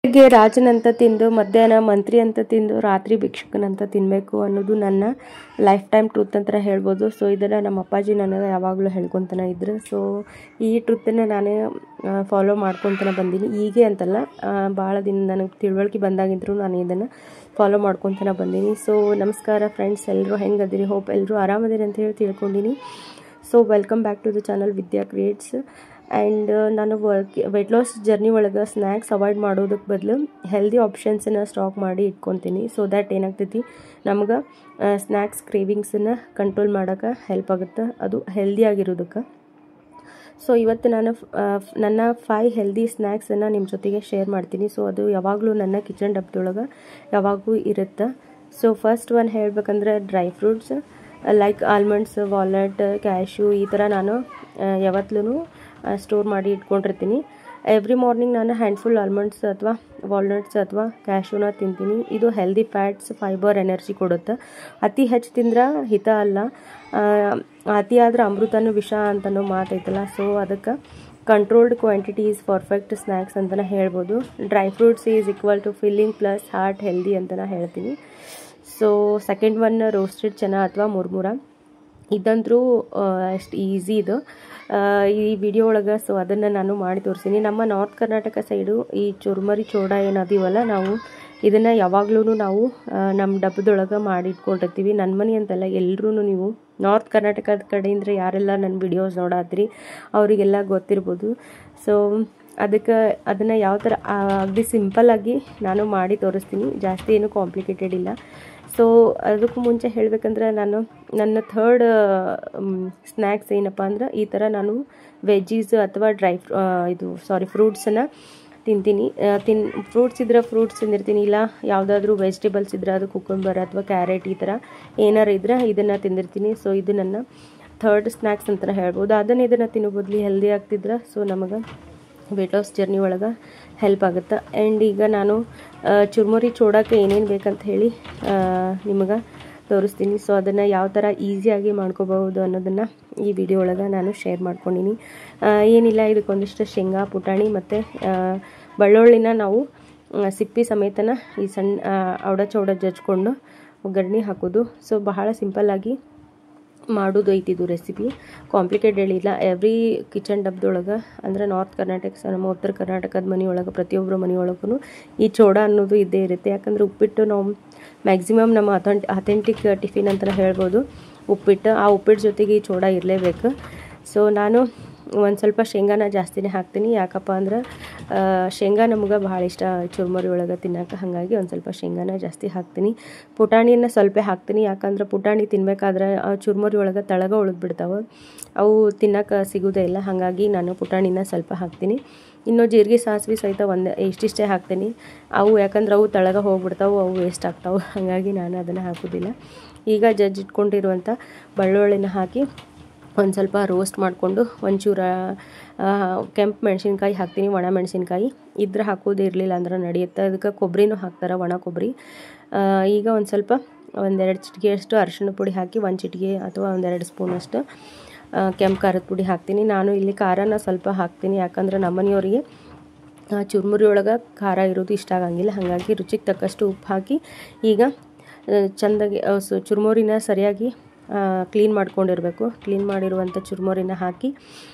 ಬೆಳಗ್ಗೆ ರಾಜನಂತ ತಿಂದು ಮಧ್ಯಾಹ್ನ ಮಂತ್ರಿ ಅಂತ ತಿಂದು ರಾತ್ರಿ ಭಿಕ್ಷುಕನಂತ ತಿನ್ನಬೇಕು ಅನ್ನೋದು ನನ್ನ ಲೈಫ್ ಟೈಮ್ ಟ್ರೂತ್ ಅಂತ ಹೇಳ್ಬೋದು. ಸೊ ಇದನ್ನು ನಮ್ಮ ಅಪ್ಪಾಜಿ ನನಗೆ ಯಾವಾಗಲೂ ಹೇಳ್ಕೊತಾನೆ ಇದ್ರು. ಸೊ ಈ ಟ್ರೂತನ್ನು ನಾನೇ ಫಾಲೋ ಮಾಡ್ಕೊತಾನೆ ಬಂದೀನಿ. ಹೀಗೆ ಅಂತಲ್ಲ, ಭಾಳ ದಿನ ನನಗೆ ತಿಳುವಳಿಕೆ ಬಂದಾಗಿದ್ರು ನಾನು ಇದನ್ನು ಫಾಲೋ ಮಾಡ್ಕೊತಾನೆ ಬಂದೀನಿ. ಸೊ ನಮಸ್ಕಾರ ಫ್ರೆಂಡ್ಸ್, ಎಲ್ಲರೂ ಹೆಂಗದಿರಿ? ಹೋಪ್ ಎಲ್ಲರೂ ಆರಾಮದಿರಿ ಅಂತ ಹೇಳಿ ತಿಳ್ಕೊಂಡಿನಿ. So welcome back to the channel Vidya creates. And ನಾನು ವೆಯ್ಟ್ ಲಾಸ್ ಜರ್ನಿ ಒಳಗೆ ಸ್ನ್ಯಾಕ್ಸ್ ಅವಾಯ್ಡ್ ಮಾಡೋದಕ್ಕೆ ಬದಲು ಹೆಲ್ದಿ ಆಪ್ಷನ್ಸನ್ನು ಸ್ಟಾಕ್ ಮಾಡಿ ಇಟ್ಕೊತೀನಿ. ಸೊ ದ್ಯಾಟ್ ಏನಾಗ್ತೈತಿ, ನಮ್ಗೆ ಸ್ನ್ಯಾಕ್ಸ್ ಕ್ರೇವಿಂಗ್ಸನ್ನು ಕಂಟ್ರೋಲ್ ಮಾಡೋಕ್ಕೆ ಹೆಲ್ಪ್ ಆಗುತ್ತೆ, ಅದು ಹೆಲ್ದಿಯಾಗಿರೋದಕ್ಕೆ. ಸೊ ಇವತ್ತು ನಾನು ನನ್ನ 5 ಹೆಲ್ದಿ ಸ್ನ್ಯಾಕ್ಸನ್ನು ನಿಮ್ಮ ಜೊತೆಗೆ ಶೇರ್ ಮಾಡ್ತೀನಿ. ಸೊ ಅದು ಯಾವಾಗಲೂ ನನ್ನ ಕಿಚನ್ ಡಬ್ಬದೊಳಗೆ ಯಾವಾಗೂ ಇರುತ್ತೆ. ಸೊ ಫಸ್ಟ್ ಒನ್ ಹೇಳಬೇಕಂದ್ರೆ dry fruits like almonds, walnut, cashew ಈ ಥರ ನಾನು ಯಾವತ್ತೂ ಸ್ಟೋರ್ ಮಾಡಿ ಇಟ್ಕೊಂಡಿರ್ತೀನಿ. ಎವ್ರಿ ಮಾರ್ನಿಂಗ್ ನಾನು ಹ್ಯಾಂಡ್ಫುಲ್ ಆಲ್ಮಂಡ್ಸ್ ಅಥವಾ ವಾಲ್ನಟ್ಸ್ ಅಥವಾ ಕ್ಯಾಶ್ಯೂನ ತಿಂತೀನಿ. ಇದು ಹೆಲ್ದಿ ಫ್ಯಾಟ್ಸ್, ಫೈಬರ್, ಎನರ್ಜಿ ಕೊಡುತ್ತೆ. ಅತಿ ಹೆಚ್ಚು ತಿಂದ್ರೆ ಹಿತ ಅಲ್ಲ, ಅತಿ ಆದ್ರೆ ಅಮೃತನೂ ವಿಷ ಅಂತನೂ ಮಾತೈತಲ್ಲ. ಸೊ ಅದಕ್ಕೆ controlled quantity is perfect snacks ಅಂತಲೇ ಹೇಳ್ಬೋದು. Dry fruits is equal to filling plus heart healthy ಅಂತಲೇ ಹೇಳ್ತೀನಿ. ಸೊ ಸೆಕೆಂಡ್ ಒನ್ ರೋಸ್ಟೆಡ್ ಚೆನ್ನ ಅಥವಾ ಮುರ್ಮುರ. ಇದಂತರೂ ಅಷ್ಟು ಈಸಿ ಇದು ಈ ವಿಡಿಯೋ ಒಳಗೆ. ಸೊ ಅದನ್ನು ನಾನು ಮಾಡಿ ತೋರಿಸ್ತೀನಿ. ನಮ್ಮ ನಾರ್ತ್ ಕರ್ನಾಟಕ ಸೈಡು ಈ ಚುರ್ಮರಿ ಚೋಡ ಏನದೀವಲ್ಲ, ನಾವು ಇದನ್ನು ಯಾವಾಗ್ಲೂ ನಾವು ನಮ್ಮ ಡಬ್ಬದೊಳಗೆ ಮಾಡಿ ಇಟ್ಕೊಂಡಿರ್ತೀವಿ. ನನ್ನ ಮನೆ ಅಂತಲ್ಲ, ಎಲ್ಲರೂ ನೀವು ನಾರ್ತ್ ಕರ್ನಾಟಕದ ಕಡೆಯಿಂದ ಯಾರೆಲ್ಲ ನನ್ನ ವಿಡಿಯೋಸ್ ನೋಡಾತ್ರಿ ಅವರಿಗೆಲ್ಲ ಗೊತ್ತಿರ್ಬೋದು. ಸೊ ಅದನ್ನು ಯಾವ ಥರ ಅಗದಿ ಸಿಂಪಲ್ಲಾಗಿ ನಾನು ಮಾಡಿ ತೋರಿಸ್ತೀನಿ, ಜಾಸ್ತಿ ಏನು ಕಾಂಪ್ಲಿಕೇಟೆಡ್ ಇಲ್ಲ. ಸೊ ಅದಕ್ಕೂ ಮುಂಚೆ ಹೇಳಬೇಕಂದ್ರೆ ನಾನು ನನ್ನ ಥರ್ಡ್ ಸ್ನ್ಯಾಕ್ಸ್ ಏನಪ್ಪ ಅಂದ್ರೆ, ಈ ಥರ ನಾನು ವೆಜ್ಜೀಸ್ ಅಥವಾ ಫ್ರೂಟ್ಸನ್ನು ತಿಂತೀನಿ. ಫ್ರೂಟ್ಸ್ ಇದ್ರೆ ಫ್ರೂಟ್ಸ್ ತಿಂದಿರ್ತೀನಿ, ಇಲ್ಲ ಯಾವುದಾದ್ರೂ ವೆಜಿಟೇಬಲ್ಸ್ ಇದ್ರೆ ಅದು ಕುಕುಂಬರ್ ಅಥವಾ ಕ್ಯಾರೆಟ್ ಈ ಥರ ಏನಾರು ಇದ್ರೆ ಇದನ್ನು ತಿಂದಿರ್ತೀನಿ. ಸೊ ಇದು ನನ್ನ ಥರ್ಡ್ ಸ್ನ್ಯಾಕ್ಸ್ ಅಂತಲೇ ಹೇಳ್ಬೋದು. ಇದನ್ನು ತಿನ್ನೋ ಬದಲು ಹೆಲ್ದಿ ಆಗ್ತಿದ್ರೆ ಸೊ ನಮಗೆ ವೆಯ್ಟ್ ಲಾಸ್ ಜರ್ನಿ ಒಳಗೆ ಹೆಲ್ಪ್ ಆಗುತ್ತೆ. ಆ್ಯಂಡ್ ಈಗ ನಾನು ಚುರ್ಮುರಿ ಚೋಡಕ್ಕೆ ಏನೇನು ಬೇಕಂತ ಹೇಳಿ ನಿಮಗೆ ತೋರಿಸ್ತೀನಿ. ಸೊ ಅದನ್ನು ಯಾವ ಥರ ಈಸಿಯಾಗಿ ಮಾಡ್ಕೋಬಹುದು ಅನ್ನೋದನ್ನು ಈ ವಿಡಿಯೋ ಒಳಗೆ ನಾನು ಶೇರ್ ಮಾಡ್ಕೊಂಡಿನಿ. ಏನಿಲ್ಲ, ಇದಕ್ಕೊಂದಿಷ್ಟು ಶೇಂಗಾ, ಪುಟಾಣಿ ಮತ್ತು ಬೆಳ್ಳುಳ್ಳಿನ ನಾವು ಸಿಪ್ಪಿ ಸಮೇತನ ಈ ಸಣ್ಣ ಚೌಡ ಜಜ್ಕೊಂಡು ಒಗ್ಗರಣೆ ಹಾಕೋದು. ಸೊ ಬಹಳ ಸಿಂಪಲ್ಲಾಗಿ ಮಾಡೋದು ಐತಿ ಇದು ರೆಸಿಪಿ, ಕಾಂಪ್ಲಿಕೇಟೆಡ್ ಇಲ್ಲ. ಎವ್ರಿ ಕಿಚನ್ ಡಬ್ಬದೊಳಗೆ ಅಂದರೆ ನಾರ್ತ್ ಕರ್ನಾಟಕ, ನಮ್ಮ ಉತ್ತರ ಕರ್ನಾಟಕದ ಮನೆಯೊಳಗೆ ಪ್ರತಿಯೊಬ್ಬರ ಮನೆಯೊಳಗೂ ಈ ಚೋಡ ಅನ್ನೋದು ಇದ್ದೇ ಇರುತ್ತೆ. ಯಾಕಂದರೆ ಉಪ್ಪಿಟ್ಟು ನಾವು ಮ್ಯಾಕ್ಸಿಮಮ್ ನಮ್ಮ ಅಥೆಂಟಿಕ್ ಟಿಫಿನ್ ಅಂತಲೇ ಹೇಳ್ಬೋದು ಉಪ್ಪಿಟ್ಟು. ಆ ಉಪ್ಪಿಟ್ಟು ಜೊತೆಗೆ ಈ ಚೋಡ ಇರಲೇಬೇಕು. ಸೊ ನಾನು ಒಂದು ಸ್ವಲ್ಪ ಶೇಂಗಾನ ಜಾಸ್ತಿನೇ ಹಾಕ್ತೀನಿ. ಯಾಕಪ್ಪ ಅಂದ್ರೆ ಶೇಂಗಾ ನಮ್ಗೆ ಭಾಳ ಇಷ್ಟ ಚುರ್ಮುರಿ ಒಳಗೆ ತಿನ್ನೋಕೆ, ಹಾಗಾಗಿ ಒಂದು ಸ್ವಲ್ಪ ಶೇಂಗಾನ ಜಾಸ್ತಿ ಹಾಕ್ತೀನಿ. ಪುಟಾಣಿಯನ್ನು ಸ್ವಲ್ಪ ಹಾಕ್ತೀನಿ, ಯಾಕಂದ್ರೆ ಪುಟಾಣಿ ತಿನ್ನಬೇಕಾದ್ರೆ ಚುರ್ಮುರಿ ಒಳಗೆ ತಳಗ ಉಳಿದ್ಬಿಡ್ತಾವೆ, ಅವು ತಿನ್ನೋಕೆ ಸಿಗೋದೇ ಇಲ್ಲ. ಹಾಗಾಗಿ ನಾನು ಪುಟಾಣಿನ ಸ್ವಲ್ಪ ಹಾಕ್ತೀನಿ. ಇನ್ನು ಜೀರಿಗೆ, ಸಾಸಿವೆ ಸಹಿತ ಇಷ್ಟಿಷ್ಟೇ ಹಾಕ್ತೀನಿ. ಅವು ಯಾಕಂದ್ರೆ ಅವು ತಳಗ ಹೋಗ್ಬಿಡ್ತಾವೆ, ಅವು ವೇಸ್ಟ್ ಆಗ್ತಾವೆ, ಹಾಗಾಗಿ ನಾನು ಅದನ್ನು ಹಾಕೋದಿಲ್ಲ. ಈಗ ಇಟ್ಕೊಂಡಿರುವಂಥ ಬೆಳ್ಳುಳ್ಳಿನ ಹಾಕಿ ಒಂದು ಸ್ವಲ್ಪ ರೋಸ್ಟ್ ಮಾಡಿಕೊಂಡು ಒಂಚೂರು ಕೆಂಪು ಮೆಣಸಿನ್ಕಾಯಿ ಹಾಕ್ತೀನಿ. ಒಣ ಮೆಣಸಿನ್ಕಾಯಿ ಇದ್ರೆ ಹಾಕೋದು, ಇರಲಿಲ್ಲ ಅಂದ್ರೆ ನಡೆಯುತ್ತೆ. ಅದಕ್ಕೆ ಕೊಬ್ಬರಿನೂ ಹಾಕ್ತಾರೆ, ಒಣ ಕೊಬ್ಬರಿ. ಈಗ ಒಂದು ಸ್ವಲ್ಪ 1-2 ಚಿಟಿಕೆಯಷ್ಟು ಅರಿಶಿಣ ಪುಡಿ ಹಾಕಿ, 1 ಚಿಟಿಕೆ ಅಥವಾ 1-2 ಸ್ಪೂನಷ್ಟು ಕೆಂಪು ಖಾರದ ಪುಡಿ ಹಾಕ್ತೀನಿ. ನಾನು ಇಲ್ಲಿ ಖಾರನ ಸ್ವಲ್ಪ ಹಾಕ್ತೀನಿ, ಯಾಕಂದ್ರೆ ನಮ್ಮನೆಯವರಿಗೆ ಚುರ್ಮುರಿ ಒಳಗೆ ಖಾರ ಇರೋದು ಇಷ್ಟ ಆಗಂಗಿಲ್ಲ. ಹಾಗಾಗಿ ರುಚಿಗೆ ತಕ್ಕಷ್ಟು ಉಪ್ಪು ಹಾಕಿ ಈಗ ಚೆಂದಾಗಿ ಚುರ್ಮುರಿನ ಸರಿಯಾಗಿ ಕ್ಲೀನ್ ಮಾಡ್ಕೊಂಡಿರಬೇಕು. ಕ್ಲೀನ್ ಮಾಡಿರುವಂಥ ಚುರ್ಮುರಿನ ಹಾಕಿ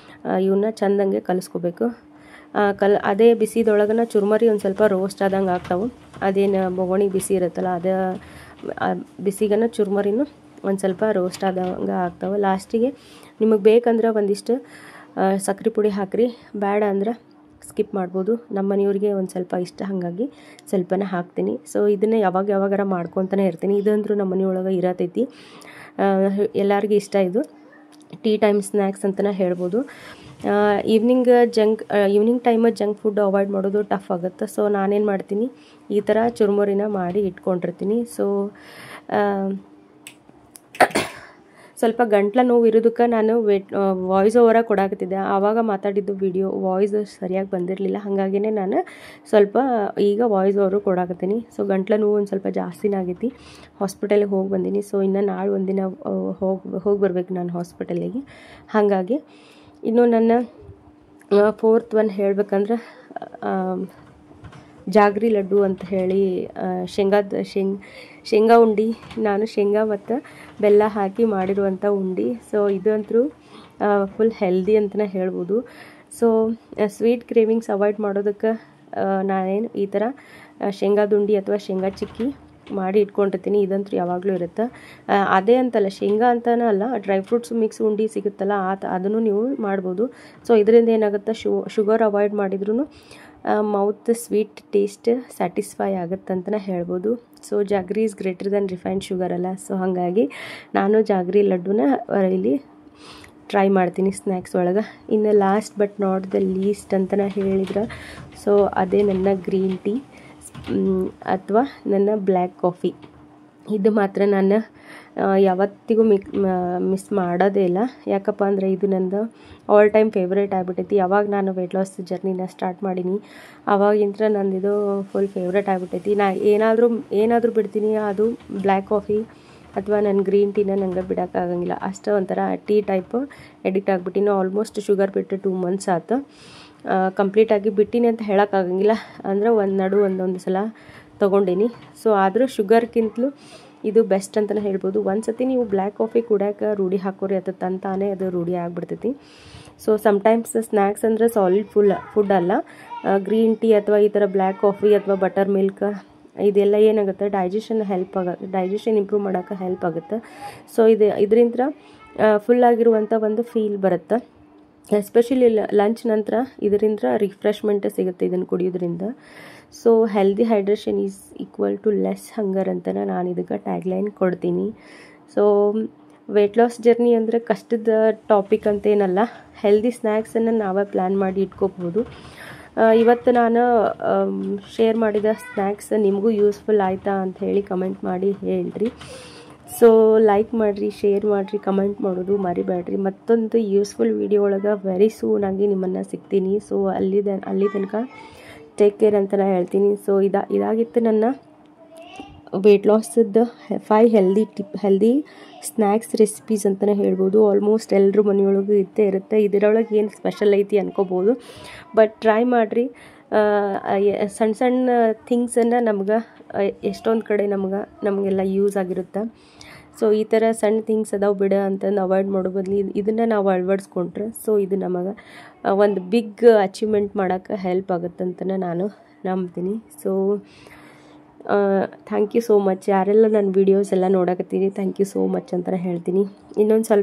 ಇವನ್ನ ಚೆಂದಂಗೆ ಕಲಿಸ್ಕೋಬೇಕು. ಅದೇ ಬಿಸಿದೊಳಗನ ಚುರ್ಮುರಿ ಒಂದು ಸ್ವಲ್ಪ ರೋಸ್ಟ್ ಆದಂಗೆ ಆಗ್ತಾವೆ. ಅದೇನು ಬೊಗಣಿ ಬಿಸಿ ಇರುತ್ತಲ್ಲ, ಅದು ಬಿಸಿಗನ ಚುರ್ಮುರಿನೂ ಒಂದು ಸ್ವಲ್ಪ ರೋಸ್ಟ್ ಆದಂಗೆ ಆಗ್ತಾವೆ. ಲಾಸ್ಟಿಗೆ ನಿಮಗೆ ಬೇಕಂದ್ರೆ ಒಂದಿಷ್ಟು ಸಕ್ಕರೆ ಪುಡಿ ಹಾಕ್ರಿ, ಬೇಡ ಅಂದ್ರೆ ಸ್ಕಿಪ್ ಮಾಡ್ಬೋದು. ನಮ್ಮ ಮನೆಯವ್ರಿಗೆ ಒಂದು ಸ್ವಲ್ಪ ಇಷ್ಟ, ಹಾಗಾಗಿ ಸ್ವಲ್ಪನೇ ಹಾಕ್ತೀನಿ. ಸೊ ಇದನ್ನು ಯಾವಾಗಾರ ಮಾಡ್ಕೊತಾನೆ ಇರ್ತೀನಿ. ಇದಂದ್ರೂ ನಮ್ಮ ಮನೆಯೊಳಗೆ ಇರತೈತಿ, ಎಲ್ಲರಿಗೂ ಇಷ್ಟ. ಇದು ಟೀ ಟೈಮ್ ಸ್ನ್ಯಾಕ್ಸ್ ಅಂತಲೇ ಹೇಳ್ಬೋದು. Evening time junk food avoid ಮಾಡೋದು ಟಫ್ ಆಗುತ್ತೆ. ಸೊ ನಾನೇನು ಮಾಡ್ತೀನಿ, ಈ ಥರ ಚುರ್ಮುರಿನ ಮಾಡಿ ಇಟ್ಕೊಂಡಿರ್ತೀನಿ. ಸೊ ಸ್ವಲ್ಪ ಗಂಟ್ಲ ನೋವು ಇರೋದಕ್ಕೆ ನಾನು ವಾಯ್ಸ್ ಓವರ ಕೊಡಾಕತ್ತಿದ್ದೆ. ಆವಾಗ ಮಾತಾಡಿದ್ದು ವಿಡಿಯೋ ವಾಯ್ಸ್ ಸರಿಯಾಗಿ ಬಂದಿರಲಿಲ್ಲ, ಹಾಗಾಗಿನೇ ನಾನು ಸ್ವಲ್ಪ ಈಗ ವಾಯ್ಸ್ ಓವರು ಕೊಡಾಕತ್ತೀನಿ. ಸೊ ಗಂಟ್ಲ ನೋವು ಒಂದು ಸ್ವಲ್ಪ ಜಾಸ್ತಿನೇ ಆಗೈತಿ. ಹಾಸ್ಪಿಟಲಿಗೆ ಹೋಗಿ ಬಂದೀನಿ. ಸೊ ಇನ್ನು ನಾಳೆ ಒಂದಿನ ಹೋಗಿ ಬರ್ಬೇಕು ನಾನು ಹಾಸ್ಪಿಟಲಿಗೆ. ಹಾಗಾಗಿ ಇನ್ನು ನನ್ನ ಫೋರ್ತ್ ಒನ್ ಹೇಳಬೇಕಂದ್ರೆ ಜಾಗ್ರಿ ಲಡ್ಡು ಅಂತ ಹೇಳಿ ಶೇಂಗಾ ಉಂಡೆ. ನಾನು ಶೇಂಗಾ ಮತ್ತು ಬೆಲ್ಲ ಹಾಕಿ ಮಾಡಿರುವಂಥ ಉಂಡೆ. ಸೊ ಇದಂತೂ ಫುಲ್ ಹೆಲ್ದಿ ಅಂತಲೇ ಹೇಳ್ಬೋದು. ಸೊ ಸ್ವೀಟ್ ಕ್ರೇವಿಂಗ್ಸ್ ಅವಾಯ್ಡ್ ಮಾಡೋದಕ್ಕೆ ನಾನೇನು ಈ ಥರ ಶೇಂಗಾದ ಉಂಡೆ ಅಥವಾ ಶೇಂಗಾ ಚಿಕ್ಕಿ ಮಾಡಿ ಇಟ್ಕೊಂಡಿರ್ತೀನಿ. ಇದಂತೂ ಯಾವಾಗಲೂ ಇರುತ್ತೆ. ಅದೇ ಅಂತಲ್ಲ, ಶೇಂಗಾ ಅಂತಲೇ ಅಲ್ಲ, ಡ್ರೈ ಫ್ರೂಟ್ಸ್ ಮಿಕ್ಸ್ ಉಂಡೆ ಸಿಗುತ್ತಲ್ಲ ಅದನ್ನು ನೀವು ಮಾಡ್ಬೋದು. ಸೊ ಇದರಿಂದ ಏನಾಗುತ್ತೆ, ಶುಗರ್ ಅವಾಯ್ಡ್ ಮಾಡಿದ್ರೂ ಮೌತ್ ಸ್ವೀಟ್ ಟೇಸ್ಟ್ ಸ್ಯಾಟಿಸ್ಫೈ ಆಗುತ್ತಂತಲೇ ಹೇಳ್ಬೋದು. So jaggery is greater than refined sugar ಅಲ್ಲ. ಸೊ ಹಾಗಾಗಿ ನಾನು ಜಾಗ್ರಿ ಲಡ್ಡುನ ಇಲ್ಲಿ ಟ್ರೈ ಮಾಡ್ತೀನಿ ಸ್ನ್ಯಾಕ್ಸ್ ಒಳಗೆ. ಇನ್ನು last but not the least ಅಂತಲೇ ಹೇಳಿದ್ರೆ, ಸೊ ಅದೇ ನನ್ನ ಗ್ರೀನ್ ಟೀ ಅಥವಾ ನನ್ನ ಬ್ಲ್ಯಾಕ್ ಕಾಫಿ. ಇದು ಮಾತ್ರ ನಾನು ಯಾವತ್ತಿಗೂ ಮಿಸ್ ಮಾಡೋದೇ ಇಲ್ಲ. ಯಾಕಪ್ಪ ಅಂದರೆ ಇದು ನಂದು ಆಲ್ ಟೈಮ್ ಫೇವ್ರೇಟ್ ಆಗಿಬಿಟ್ಟೈತಿ. ಯಾವಾಗ ನಾನು ವೆಯ್ಟ್ ಲಾಸ್ ಜರ್ನಿನ ಸ್ಟಾರ್ಟ್ ಮಾಡೀನಿ ಆವಾಗಿಂದ ನಂದಿದು ಫುಲ್ ಫೇವ್ರೇಟ್ ಆಗಿಬಿಟ್ಟೈತಿ. ನಾ ಏನಾದರೂ ಬಿಡ್ತೀನಿ, ಅದು ಬ್ಲ್ಯಾಕ್ ಕಾಫಿ ಅಥವಾ ನನ್ನ ಗ್ರೀನ್ ಟೀನ ನಂಗೆ ಬಿಡೋಕ್ಕಾಗಂಗಿಲ್ಲ. ಅಷ್ಟು ಒಂಥರ ಟೀ ಟೈಪ್ ಎಡಿಕ್ಟ್ ಆಗಿಬಿಟ್ಟಿನಿ. ಆಲ್ಮೋಸ್ಟ್ ಶುಗರ್ ಬಿಟ್ಟು 2 months ಆಯ್ತು. ಕಂಪ್ಲೀಟಾಗಿ ಬಿಟ್ಟಿನಿ ಅಂತ ಹೇಳೋಕ್ಕಾಗಂಗಿಲ್ಲ, ಅಂದರೆ ಒಂದೊಂದು ಸಲ ತೊಗೊಂಡೀನಿ. ಸೊ ಆದರೂ ಶುಗರ್ಗಿಂತಲೂ ಇದು ಬೆಸ್ಟ್ ಅಂತಲೇ ಹೇಳ್ಬೋದು. ಒಂದು ಸತಿ ನೀವು ಬ್ಲ್ಯಾಕ್ ಕಾಫಿ ಕುಡಿಯೋಕೆ ರೂಢಿ ಹಾಕೋರಿ ಅದು ತಾನೇ ಅದು ರೂಢಿ ಆಗಿಬಿಡ್ತೈತಿ. ಸೊ ಸಮ್ಟೈಮ್ಸ್ ಸ್ನ್ಯಾಕ್ಸ್ ಅಂದರೆ ಸಾಲಿಡ್ ಫುಡ್ ಅಲ್ಲ, ಗ್ರೀನ್ ಟೀ ಅಥವಾ ಈ ಥರ ಬ್ಲ್ಯಾಕ್ ಕಾಫಿ ಅಥವಾ ಬಟರ್ ಮಿಲ್ಕ್ ಇದೆಲ್ಲ ಏನಾಗುತ್ತೆ, ಡೈಜೆಷನ್ ಇಂಪ್ರೂವ್ ಮಾಡೋಕ್ಕೆ ಹೆಲ್ಪ್ ಆಗುತ್ತೆ. ಸೊ ಇದರಿಂದ ಫುಲ್ಲಾಗಿರುವಂಥ ಒಂದು ಫೀಲ್ ಬರುತ್ತೆ. ಎಸ್ಪೆಷಲಿ ಲಂಚ್ ನಂತರ ಇದರಿಂದ ರಿಫ್ರೆಶ್ಮೆಂಟ್ ಸಿಗುತ್ತೆ ಇದನ್ನು ಕುಡಿಯೋದ್ರಿಂದ. So healthy hydration is equal to less hunger ಅಂತಲೇ ನಾನು ಇದಕ್ಕೆ ಟ್ಯಾಗ್ಲೈನ್ ಕೊಡ್ತೀನಿ. ಸೊ ವೆಯ್ಟ್ ಲಾಸ್ ಜರ್ನಿ ಅಂದರೆ ಕಷ್ಟದ ಟಾಪಿಕ್ ಅಂತೇನಲ್ಲ, ಹೆಲ್ದಿ ಸ್ನ್ಯಾಕ್ಸನ್ನು ನಾವೇ ಪ್ಲ್ಯಾನ್ ಮಾಡಿ ಇಟ್ಕೋಬೋದು. ಇವತ್ತು ನಾನು ಶೇರ್ ಮಾಡಿದ ಸ್ನ್ಯಾಕ್ಸ್ ನಿಮಗೂ ಯೂಸ್ಫುಲ್ ಆಯಿತಾ ಅಂತ ಹೇಳಿ ಕಮೆಂಟ್ ಮಾಡಿ ಹೇಳ್ರಿ. ಸೊ ಲೈಕ್ ಮಾಡಿರಿ, ಶೇರ್ ಮಾಡಿರಿ, ಕಮೆಂಟ್ ಮಾಡೋದು ಮರಿಬೇಡ್ರಿ. ಮತ್ತೊಂದು ಯೂಸ್ಫುಲ್ ವಿಡಿಯೋ ಒಳಗೆ ವೆರಿ ಸೂನ್ ಆಗಿ ನಿಮ್ಮನ್ನು ಸಿಗ್ತೀನಿ. ಸೊ ಅಲ್ಲಿ ತನಕ ಟೇಕ್ ಕೇರ್ ಅಂತ ನಾನು ಹೇಳ್ತೀನಿ. ಸೊ ಇದಾಗಿತ್ತು ನನ್ನ ವೆಯ್ಟ್ ಲಾಸ್ದು 5 ಹೆಲ್ದಿ ಸ್ನ್ಯಾಕ್ಸ್ ರೆಸಿಪೀಸ್ ಅಂತಲೇ ಹೇಳ್ಬೋದು. ಆಲ್ಮೋಸ್ಟ್ ಎಲ್ಲರೂ ಮನೆಯೊಳಗೂ ಇದ್ದೇ ಇರುತ್ತೆ. ಇದರೊಳಗೆ ಏನು ಸ್ಪೆಷಲ್ ಐತಿ ಅನ್ಕೋಬೋದು, ಬಟ್ ಟ್ರೈ ಮಾಡಿರಿ. ಸಣ್ಣ ಥಿಂಗ್ಸನ್ನು ನಮ್ಗೆ ಎಷ್ಟೊಂದು ಕಡೆ ನಮಗೆಲ್ಲ ಯೂಸ್ ಆಗಿರುತ್ತೆ. ಸೊ ಈ ಥರ ಸಣ್ಣ ಥಿಂಗ್ಸ್ ಅದಾವೆ ಬಿಡ ಅಂತಂದು ಅವಾಯ್ಡ್ ಮಾಡೋ ಬದಲು ಇದನ್ನು ನಾವು ಅಳವಡಿಸ್ಕೊಂಡ್ರೆ ಸೊ ಇದು ನಮಗೆ ಒಂದು ಬಿಗ್ ಅಚೀವ್ಮೆಂಟ್ ಮಾಡೋಕ್ಕೆ ಹೆಲ್ಪ್ ಆಗುತ್ತಂತಲೇ ನಾನು ನಂಬ್ತೀನಿ. So thank you so much. ಯಾರೆಲ್ಲ ನನ್ನ ವೀಡಿಯೋಸ್ ಎಲ್ಲ ನೋಡಕತ್ತೀರಿ, ಥ್ಯಾಂಕ್ ಯು ಸೋ ಮಚ್ ಅಂತ ಹೇಳ್ತೀನಿ. ಇನ್ನೊಂದು ಸ್ವಲ್ಪ